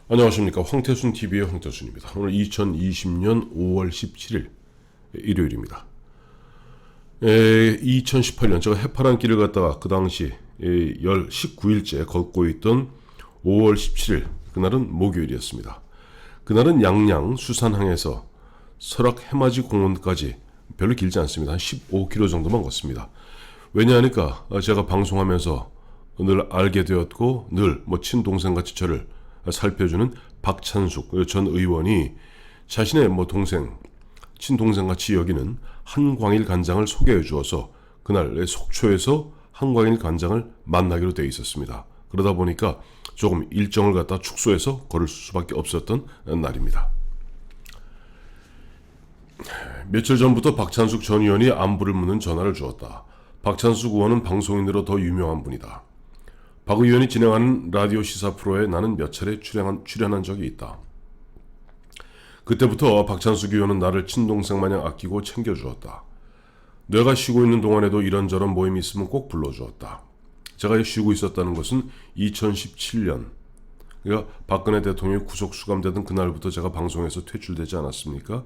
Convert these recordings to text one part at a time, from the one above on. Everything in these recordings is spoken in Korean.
안녕하십니까. 황태순TV의 황태순입니다. 오늘 2020년 5월 17일 일요일입니다. 2018년 제가 해파란 길을 갔다가 그 당시 19일째 걷고 있던 5월 17일 그날은 목요일이었습니다. 그날은 양양 수산항에서 설악 해맞이 공원까지 별로 길지 않습니다. 한 15km 정도만 걷습니다. 왜냐하니까 제가 방송하면서 늘 알게 되었고 늘 친동생같이 저를 살펴주는 박찬숙 전 의원이 자신의 동생, 친동생같이 여기는 한광일 관장을 소개해 주어서 그날 속초에서 한광일 관장을 만나기로 되어 있었습니다. 그러다 보니까 조금 일정을 갖다 축소해서 걸을 수밖에 없었던 날입니다. 며칠 전부터 박찬숙 전 의원이 안부를 묻는 전화를 주었다. 박찬숙 의원은 방송인으로 더 유명한 분이다. 박 의원이 진행하는 라디오 시사 프로에 나는 몇 차례 출연한 적이 있다. 그때부터 박찬숙 의원은 나를 친동생 마냥 아끼고 챙겨주었다. 내가 쉬고 있는 동안에도 이런저런 모임이 있으면 꼭 불러주었다. 제가 쉬고 있었다는 것은 2017년, 그러니까 박근혜 대통령이 구속 수감되던 그날부터 제가 방송에서 퇴출되지 않았습니까?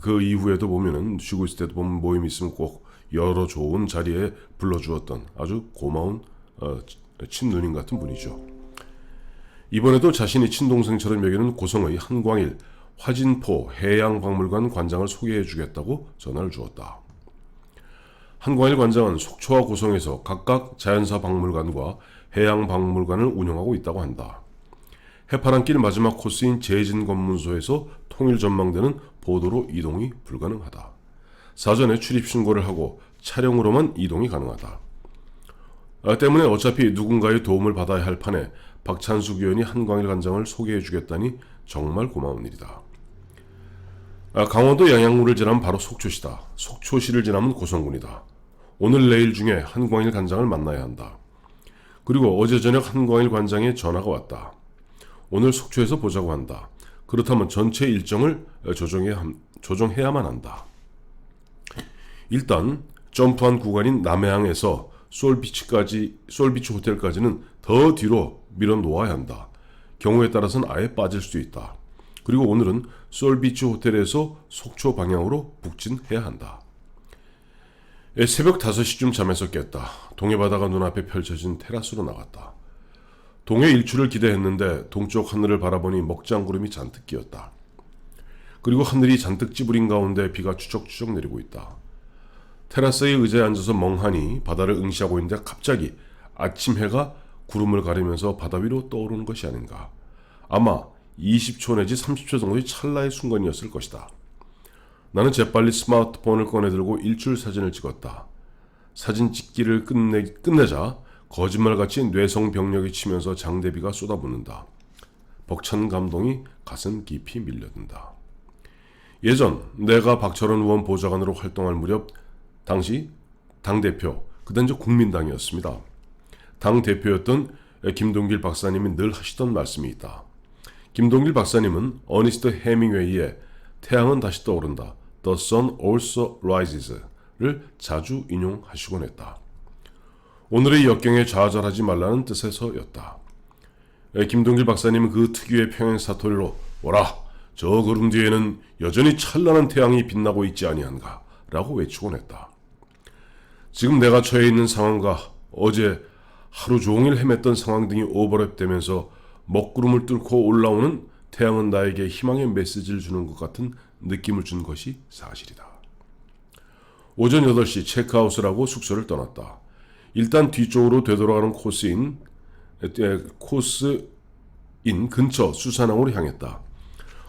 그 이후에도 보면은 쉬고 있을 때도 보면 모임이 있으면 꼭 여러 좋은 자리에 불러주었던 아주 고마운 친누님 같은 분이죠. 이번에도 자신이 친동생처럼 여기는 고성의 한광일 화진포 해양박물관 관장을 소개해 주겠다고 전화를 주었다. 한광일 관장은 속초와 고성에서 각각 자연사 박물관과 해양박물관을 운영하고 있다고 한다. 해파란길 마지막 코스인 제진검문소에서 통일 전망대는 보도로 이동이 불가능하다. 사전에 출입 신고를 하고 차량으로만 이동이 가능하다. 때문에 어차피 누군가의 도움을 받아야 할 판에 박찬숙 의원이 한광일 관장을 소개해 주겠다니 정말 고마운 일이다. 강원도 양양군을 지나면 바로 속초시다. 속초시를 지나면 고성군이다. 오늘 내일 중에 한광일 관장을 만나야 한다. 그리고 어제 저녁 한광일 관장의 전화가 왔다. 오늘 속초에서 보자고 한다. 그렇다면 전체 일정을 조정해야만 한다. 일단 점프한 구간인 남해항에서 솔비치 호텔까지는 더 뒤로 밀어 놓아야 한다. 경우에 따라서는 아예 빠질 수도 있다. 그리고 오늘은 솔비치 호텔에서 속초 방향으로 북진해야 한다. 새벽 5시쯤 잠에서 깼다. 동해바다가 눈앞에 펼쳐진 테라스로 나갔다. 동해 일출을 기대했는데 동쪽 하늘을 바라보니 먹장구름이 잔뜩 끼었다. 그리고 하늘이 잔뜩 찌부린 가운데 비가 추적추적 내리고 있다. 테라스의 의자에 앉아서 멍하니 바다를 응시하고 있는데 갑자기 아침 해가 구름을 가리면서 바다 위로 떠오르는 것이 아닌가. 아마 20초 내지 30초 정도의 찰나의 순간이었을 것이다. 나는 재빨리 스마트폰을 꺼내들고 일출 사진을 찍었다. 사진 찍기를 끝내자 거짓말같이 뇌성병력이 치면서 장대비가 쏟아붓는다. 벅찬 감동이 가슴 깊이 밀려든다. 예전 내가 박철원 의원 보좌관으로 활동할 무렵 당시 당대표, 그땐 국민당이었습니다. 당대표였던 김동길 박사님이 늘 하시던 말씀이 있다. 김동길 박사님은 어니스트 해밍웨이의 태양은 다시 떠오른다. The sun also rises를 자주 인용하시곤 했다. 오늘의 역경에 좌절하지 말라는 뜻에서였다. 김동길 박사님은 그 특유의 평행 사토리로 오라, 저 구름 뒤에는 여전히 찬란한 태양이 빛나고 있지 아니한가 라고 외치곤 했다. 지금 내가 처해 있는 상황과 어제 하루 종일 헤맸던 상황 등이 오버랩되면서 먹구름을 뚫고 올라오는 태양은 나에게 희망의 메시지를 주는 것 같은 느낌을 준 것이 사실이다. 오전 8시 체크아웃을 하고 숙소를 떠났다. 일단 뒤쪽으로 되돌아가는 코스인 근처 수산항으로 향했다.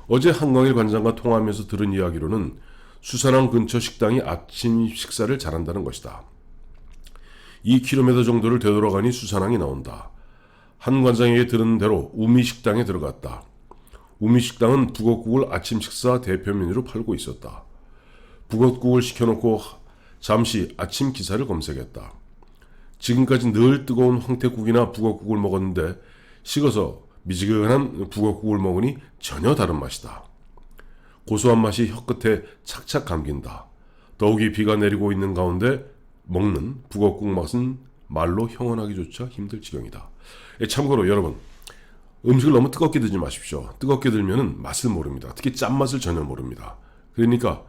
어제 한광일 관장과 통화하면서 들은 이야기로는 수산항 근처 식당이 아침 식사를 잘한다는 것이다. 2km 정도를 되돌아가니 수산항이 나온다. 한 관장에게 들은 대로 우미식당에 들어갔다. 우미식당은 북엇국을 아침 식사 대표 메뉴로 팔고 있었다. 북엇국을 시켜놓고 잠시 아침 기사를 검색했다. 지금까지 늘 뜨거운 황태국이나 북엇국을 먹었는데 식어서 미지근한 북엇국을 먹으니 전혀 다른 맛이다. 고소한 맛이 혀끝에 착착 감긴다. 더욱이 비가 내리고 있는 가운데 먹는 북엇국 맛은 말로 형언하기조차 힘들 지경이다. 참고로 여러분, 음식을 너무 뜨겁게 드지 마십시오. 뜨겁게 들면 맛을 모릅니다. 특히 짠맛을 전혀 모릅니다. 그러니까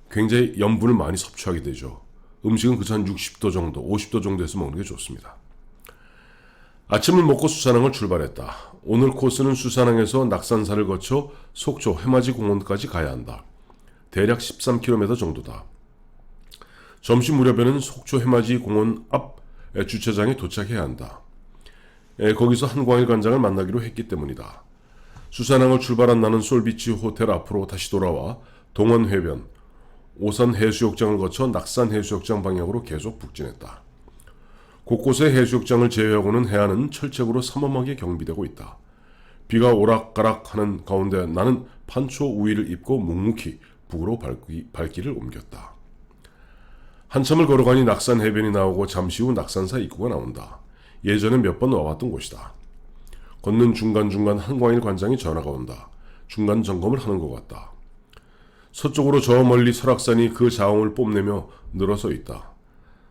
굉장히 염분을 많이 섭취하게 되죠. 음식은 그저 한 60도 정도, 50도 정도에서 먹는 게 좋습니다. 아침을 먹고 수산항을 출발했다. 오늘 코스는 수산항에서 낙산사를 거쳐 속초 해맞이 공원까지 가야 한다. 대략 13km 정도다. 점심 무렵에는 속초 해맞이 공원 앞 주차장에 도착해야 한다. 거기서 한광일 관장을 만나기로 했기 때문이다. 수산항을 출발한 나는 솔비치 호텔 앞으로 다시 돌아와 동원 해변, 오산 해수욕장을 거쳐 낙산 해수욕장 방향으로 계속 북진했다. 곳곳의 해수욕장을 제외하고는 해안은 철책으로 삼엄하게 경비되고 있다. 비가 오락가락하는 가운데 나는 판초 우위를 입고 묵묵히 북으로 발길을 옮겼다. 한참을 걸어가니 낙산 해변이 나오고 잠시 후 낙산사 입구가 나온다. 예전에 몇 번 와봤던 곳이다. 걷는 중간중간 한광일 관장이 전화가 온다. 중간 점검을 하는 것 같다. 서쪽으로 저 멀리 설악산이 그 자웅을 뽐내며 늘어서 있다.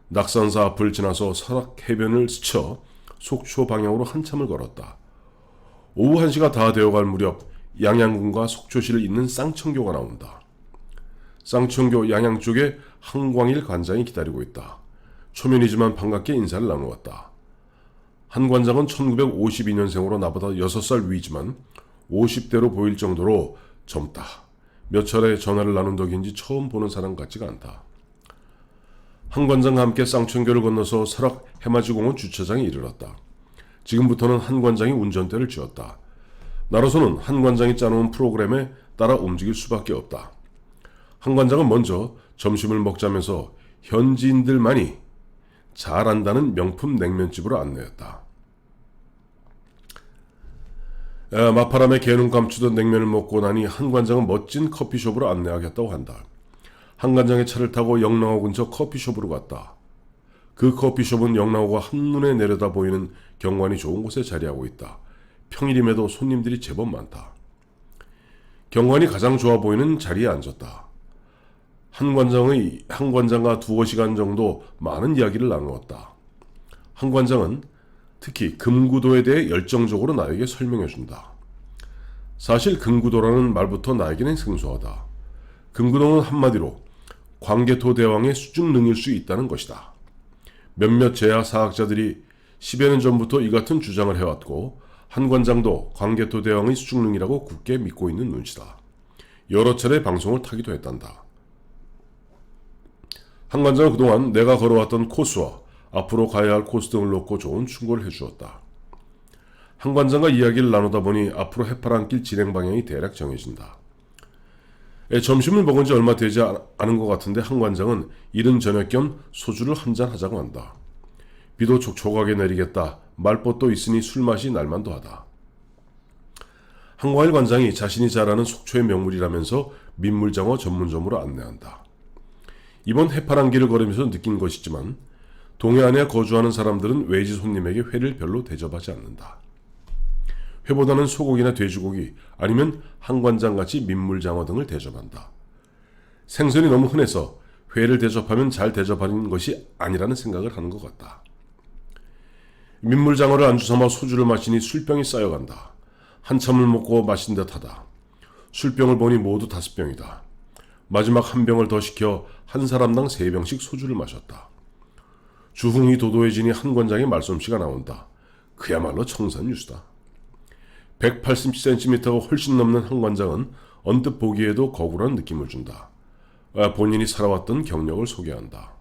낙산사 앞을 지나서 설악 해변을 스쳐 속초 방향으로 한참을 걸었다. 오후 1시가 다 되어갈 무렵 양양군과 속초시를 잇는 쌍천교가 나온다. 쌍천교 양양 쪽에 한광일 관장이 기다리고 있다. 초면이지만 반갑게 인사를 나누었다. 한 관장은 1952년생으로 나보다 6살 위지만 50대로 보일 정도로 젊다. 몇 차례 전화를 나눈 덕인지 처음 보는 사람 같지가 않다. 한 관장과 함께 쌍천교를 건너서 설악 해맞이공원 주차장에 이르렀다. 지금부터는 한 관장이 운전대를 쥐었다. 나로서는 한 관장이 짜놓은 프로그램에 따라 움직일 수밖에 없다. 한 관장은 먼저 점심을 먹자면서 현지인들만이 잘 안다는 명품 냉면집으로 안내했다. 마파람에 개눈 감추던 냉면을 먹고 나니 한 관장은 멋진 커피숍으로 안내하겠다고 한다. 한 관장의 차를 타고 영랑호 근처 커피숍으로 갔다. 그 커피숍은 영랑호가 한눈에 내려다 보이는 경관이 좋은 곳에 자리하고 있다. 평일임에도 손님들이 제법 많다. 경관이 가장 좋아 보이는 자리에 앉았다. 한 관장과 두어 시간 정도 많은 이야기를 나누었다. 한 관장은 특히 금구도에 대해 열정적으로 나에게 설명해준다. 사실 금구도라는 말부터 나에게는 생소하다. 금구도는 한마디로 광개토 대왕의 수중능일 수 있다는 것이다. 몇몇 제야사학자들이 10여 년 전부터 이 같은 주장을 해왔고 한 관장도 광개토 대왕의 수중능이라고 굳게 믿고 있는 눈치다. 여러 차례 방송을 타기도 했단다. 한 관장은 그동안 내가 걸어왔던 코스와 앞으로 가야 할 코스 등을 놓고 좋은 충고를 해주었다. 한 관장과 이야기를 나누다 보니 앞으로 해파랑길 진행 방향이 대략 정해진다. 점심을 먹은 지 얼마 되지 않은 것 같은데 한 관장은 이른 저녁 겸 소주를 한잔 하자고 한다. 비도 촉촉하게 내리겠다. 말벗도 있으니 술맛이 날만도 하다. 한광일 관장이 자신이 잘 아는 속초의 명물이라면서 민물장어 전문점으로 안내한다. 이번 해파랑길을 걸으면서 느낀 것이지만 동해안에 거주하는 사람들은 외지 손님에게 회를 별로 대접하지 않는다. 회보다는 소고기나 돼지고기 아니면 한관장같이 민물장어 등을 대접한다. 생선이 너무 흔해서 회를 대접하면 잘 대접하는 것이 아니라는 생각을 하는 것 같다. 민물장어를 안주 삼아 소주를 마시니 술병이 쌓여간다. 한참을 먹고 마신 듯하다. 술병을 보니 모두 5병이다. 마지막 한 병을 더 시켜 한 사람당 3병씩 소주를 마셨다. 주흥이 도도해지니 한 관장의 말솜씨가 나온다. 그야말로 청산유수다. 180cm가 훨씬 넘는 한 관장은 언뜻 보기에도 거구란 느낌을 준다. 본인이 살아왔던 경력을 소개한다.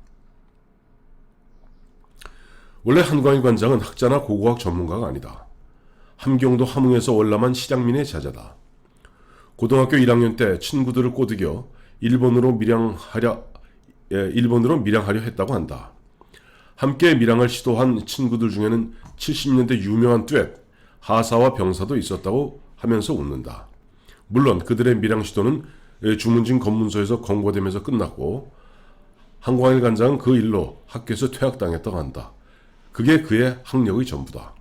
원래 한광일 관장은 학자나 고고학 전문가가 아니다. 함경도 함흥에서 월남한 실향민의 자자다. 고등학교 1학년 때 친구들을 꼬드겨 일본으로 밀양하려 했다고 한다. 함께 밀양을 시도한 친구들 중에는 70년대 유명한 듀엣 하사와 병사도 있었다고 하면서 웃는다. 물론 그들의 밀양 시도는 주문진 검문소에서 검거되면서 끝났고 한광일 관장은 그 일로 학교에서 퇴학당했다고 한다. 그게 그의 학력의 전부다.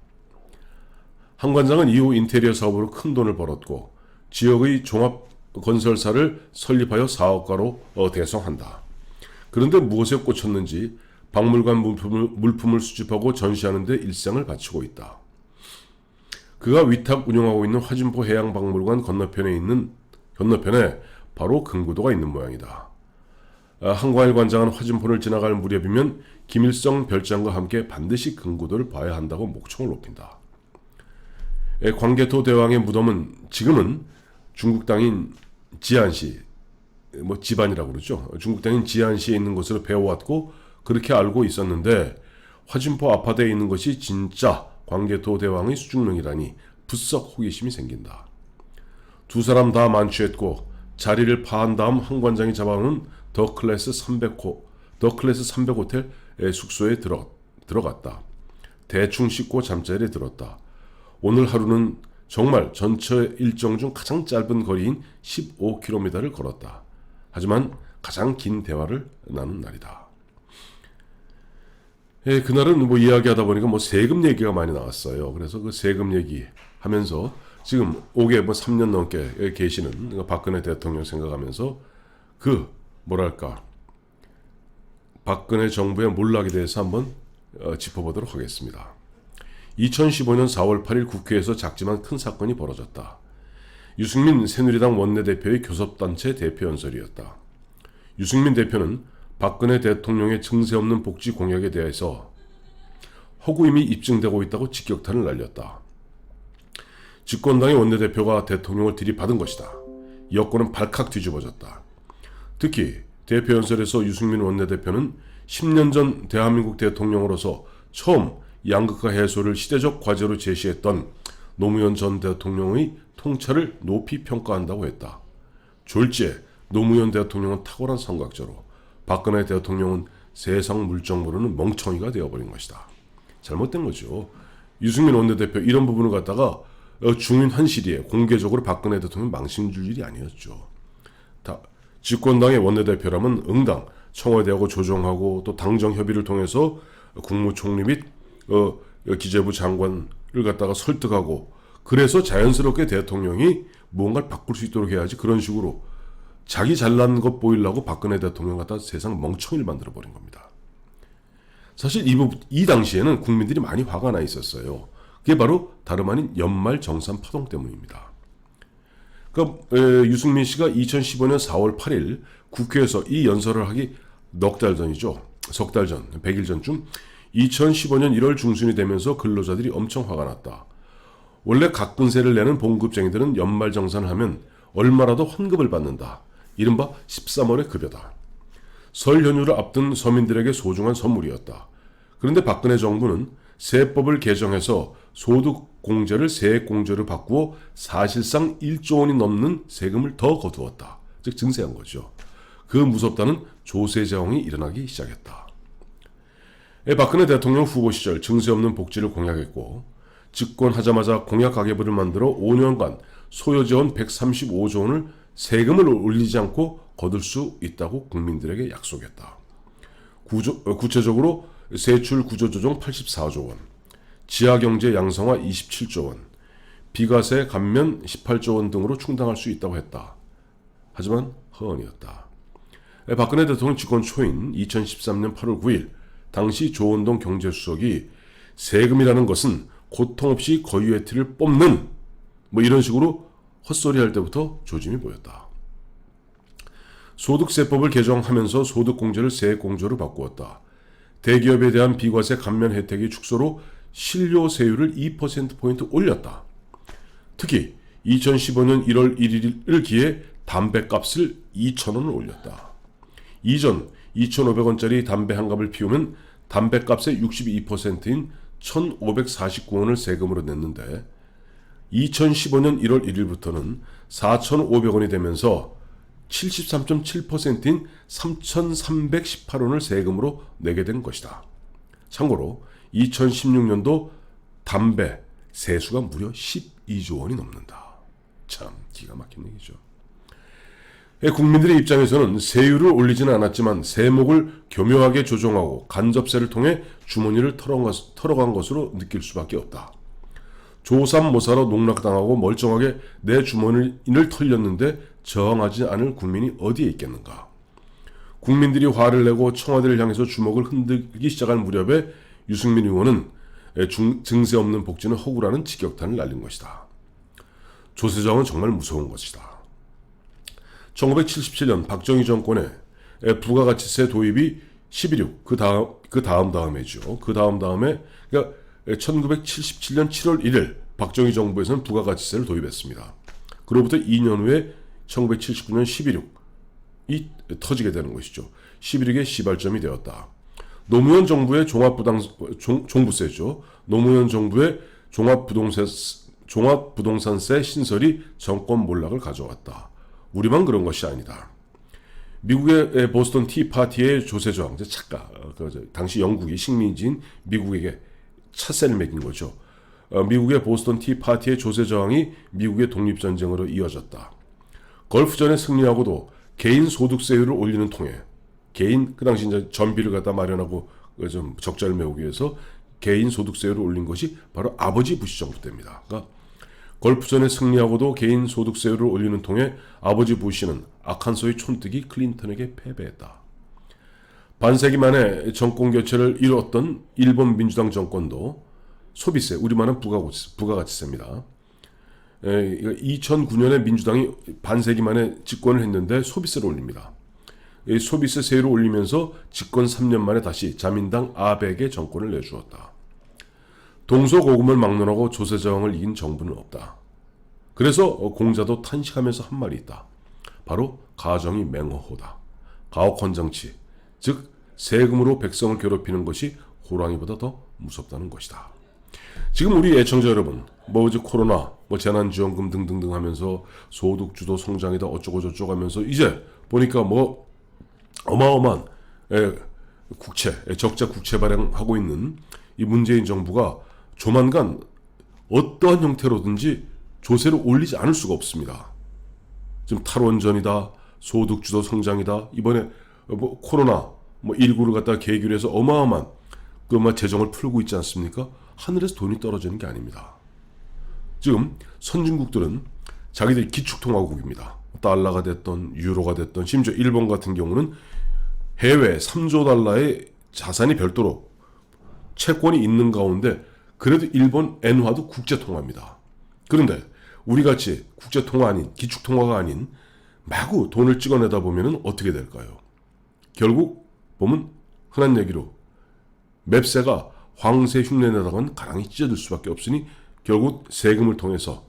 한 관장은 이후 인테리어 사업으로 큰 돈을 벌었고 지역의 종합건설사를 설립하여 사업가로 대성한다. 그런데 무엇에 꽂혔는지 박물관 물품을 수집하고 전시하는 데 일생을 바치고 있다. 그가 위탁 운영하고 있는 화진포 해양박물관 건너편에 바로 금고도가 있는 모양이다. 한과일 관장은 화진포를 지나갈 무렵이면 김일성 별장과 함께 반드시 금고도를 봐야 한다고 목청을 높인다. 광개토 대왕의 무덤은 지금은 중국 땅인 지안시, 지반이라고 그러죠. 중국 땅인 지안시에 있는 것으로 배워왔고 그렇게 알고 있었는데 화진포 앞바다에 있는 것이 진짜 광개토 대왕의 수중릉이라니 부쩍 호기심이 생긴다. 두 사람 다 만취했고 자리를 파한 다음 한 관장이 잡아오는 더 클래스 300 호텔 숙소에 들어갔다. 대충 씻고 잠자리에 들었다. 오늘 하루는 정말 전체 일정 중 가장 짧은 거리인 15km를 걸었다. 하지만 가장 긴 대화를 나눈 날이다. 그날은 이야기하다 보니까 세금 얘기가 많이 나왔어요. 그래서 그 세금 얘기하면서 지금 3년 넘게 계시는 박근혜 대통령 생각하면서 박근혜 정부의 몰락에 대해서 한번 짚어보도록 하겠습니다. 2015년 4월 8일 국회에서 작지만 큰 사건이 벌어졌다. 유승민 새누리당 원내대표의 교섭단체 대표연설이었다. 유승민 대표는 박근혜 대통령의 증세 없는 복지 공약에 대해서 허구임이 입증되고 있다고 직격탄을 날렸다. 집권당의 원내대표가 대통령을 들이받은 것이다. 여권은 발칵 뒤집어졌다. 특히 대표연설에서 유승민 원내대표는 10년 전 대한민국 대통령으로서 처음 양극화 해소를 시대적 과제로 제시했던 노무현 전 대통령의 통찰을 높이 평가한다고 했다. 졸지에 노무현 대통령은 탁월한 선각자로 박근혜 대통령은 세상 물정 모르는 멍청이가 되어버린 것이다. 잘못된 거죠. 유승민 원내대표 이런 부분을 갖다가 중윤한 시리에 공개적으로 박근혜 대통령 망신 줄 일이 아니었죠. 집권당의 원내대표라면 응당 청와대하고 조정하고 또 당정 협의를 통해서 국무총리 및 기재부 장관을 갖다가 설득하고 그래서 자연스럽게 대통령이 무언가를 바꿀 수 있도록 해야지 그런 식으로 자기 잘난 것 보이려고 박근혜 대통령 갖다 세상 멍청이를 만들어버린 겁니다. 사실 이 당시에는 국민들이 많이 화가 나 있었어요. 그게 바로 다름 아닌 연말 정산 파동 때문입니다. 유승민 씨가 2015년 4월 8일 국회에서 이 연설을 하기 석 달 전, 100일 전쯤 2015년 1월 중순이 되면서 근로자들이 엄청 화가 났다. 원래 각근세를 내는 봉급쟁이들은 연말 정산을 하면 얼마라도 환급을 받는다. 이른바 13월의 급여다. 설 연휴를 앞둔 서민들에게 소중한 선물이었다. 그런데 박근혜 정부는 세법을 개정해서 소득공제를 세액공제로 바꾸어 사실상 1조 원이 넘는 세금을 더 거두었다. 즉 증세한 거죠. 그 무섭다는 조세저항이 일어나기 시작했다. 박근혜 대통령 후보 시절 증세 없는 복지를 공약했고 집권하자마자 공약 가계부를 만들어 5년간 소요재원 135조 원을 세금을 올리지 않고 거둘 수 있다고 국민들에게 약속했다. 구체적으로 세출 구조조정 84조 원, 지하경제 양성화 27조 원, 비과세 감면 18조 원 등으로 충당할 수 있다고 했다. 하지만 허언이었다. 박근혜 대통령 집권 초인 2013년 8월 9일 당시 조원동 경제수석이 세금이라는 것은 고통 없이 거유의 티를 뽑는 이런 식으로 헛소리할 때부터 조짐이 보였다. 소득세법을 개정하면서 소득공제를 세액공제로 바꾸었다. 대기업에 대한 비과세 감면 혜택의 축소로 실료세율을 2%포인트 올렸다. 특히 2015년 1월 1일을 기해 담배값을 2,000원을 올렸다. 이전 2,500원짜리 담배 한 갑을 피우면 담배값의 62%인 1,549원을 세금으로 냈는데 2015년 1월 1일부터는 4,500원이 되면서 73.7%인 3,318원을 세금으로 내게 된 것이다. 참고로 2016년도 담배 세수가 무려 12조 원이 넘는다. 참 기가 막힌 얘기죠. 국민들의 입장에서는 세율을 올리지는 않았지만 세목을 교묘하게 조정하고 간접세를 통해 주머니를 털어간 것으로 느낄 수밖에 없다. 조삼모사로 농락당하고 멀쩡하게 내 주머니를 털렸는데 저항하지 않을 국민이 어디에 있겠는가. 국민들이 화를 내고 청와대를 향해서 주먹을 흔들기 시작할 무렵에 유승민 의원은 증세 없는 복지는 허구라는 직격탄을 날린 것이다. 조세저항은 정말 무서운 것이다. 1977년 박정희 정권의 부가가치세 도입이 11.6, 그 다음해죠. 그 다음에 그러니까 1977년 7월 1일 박정희 정부에서는 부가가치세를 도입했습니다. 그로부터 2년 후에 1979년 11.6이 터지게 되는 것이죠. 11.6의 시발점이 되었다. 노무현 정부의 종부세죠. 노무현 정부의 종합부동산세 신설이 정권 몰락을 가져왔다. 우리만 그런 것이 아니다. 미국의 보스턴 티파티의 조세저항, 착각, 당시 영국이 식민지인 미국에게 차세를 매긴 거죠. 미국의 보스턴 티파티의 조세저항이 미국의 독립전쟁으로 이어졌다. 걸프전에 승리하고도 개인 소득세율을 올리는 통해 그 당시 이제 전비를 갖다 마련하고 좀 적자를 메우기 위해서 개인 소득세율을 올린 것이 바로 아버지 부시 정부 때입니다. 그러니까 걸프전에 승리하고도 개인 소득세율을 올리는 통해 아버지 부시는 아칸소의 촌뜨기 클린턴에게 패배했다. 반세기 만에 정권 교체를 이뤘던 일본 민주당 정권도 소비세, 우리만은 부가가치세입니다. 2009년에 민주당이 반세기 만에 집권을 했는데 소비세를 올립니다. 소비세 세율을 올리면서 집권 3년 만에 다시 자민당 아베에게 정권을 내주었다. 동서고금을 막론하고 조세저항을 이긴 정부는 없다. 그래서 공자도 탄식하면서 한 말이 있다. 바로 가정이 맹허호다. 가혹헌정치, 즉 세금으로 백성을 괴롭히는 것이 호랑이보다 더 무섭다는 것이다. 지금 우리 애청자 여러분, 코로나, 재난지원금 등등등 하면서 소득주도 성장이다 어쩌고 저쩌고 하면서 이제 보니까 어마어마한 적자 국채 발행하고 있는 이 문재인 정부가 조만간 어떠한 형태로든지 조세를 올리지 않을 수가 없습니다. 지금 탈원전이다, 소득주도 성장이다, 이번에 코로나 19를 갖다 계기로 해서 어마어마한 재정을 풀고 있지 않습니까? 하늘에서 돈이 떨어지는 게 아닙니다. 지금 선진국들은 자기들이 기축통화국입니다. 달러가 됐던 유로가 됐던 심지어 일본 같은 경우는 해외 3조 달러의 자산이 별도로 채권이 있는 가운데 그래도 일본 엔화도 국제통화입니다. 그런데 우리같이 국제통화 아닌 기축통화가 아닌 마구 돈을 찍어내다 보면 어떻게 될까요? 결국 보면 흔한 얘기로 맵새가 황새 흉내내다가는 가랑이 찢어질 수밖에 없으니 결국 세금을 통해서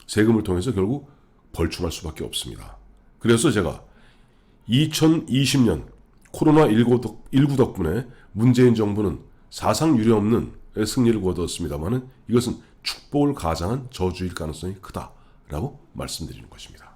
결국 벌충할 수밖에 없습니다. 그래서 제가 2020년 코로나19 덕분에 문재인 정부는 사상 유례없는 승리를 거두었습니다만 이것은 축복을 가장한 저주일 가능성이 크다라고 말씀드리는 것입니다.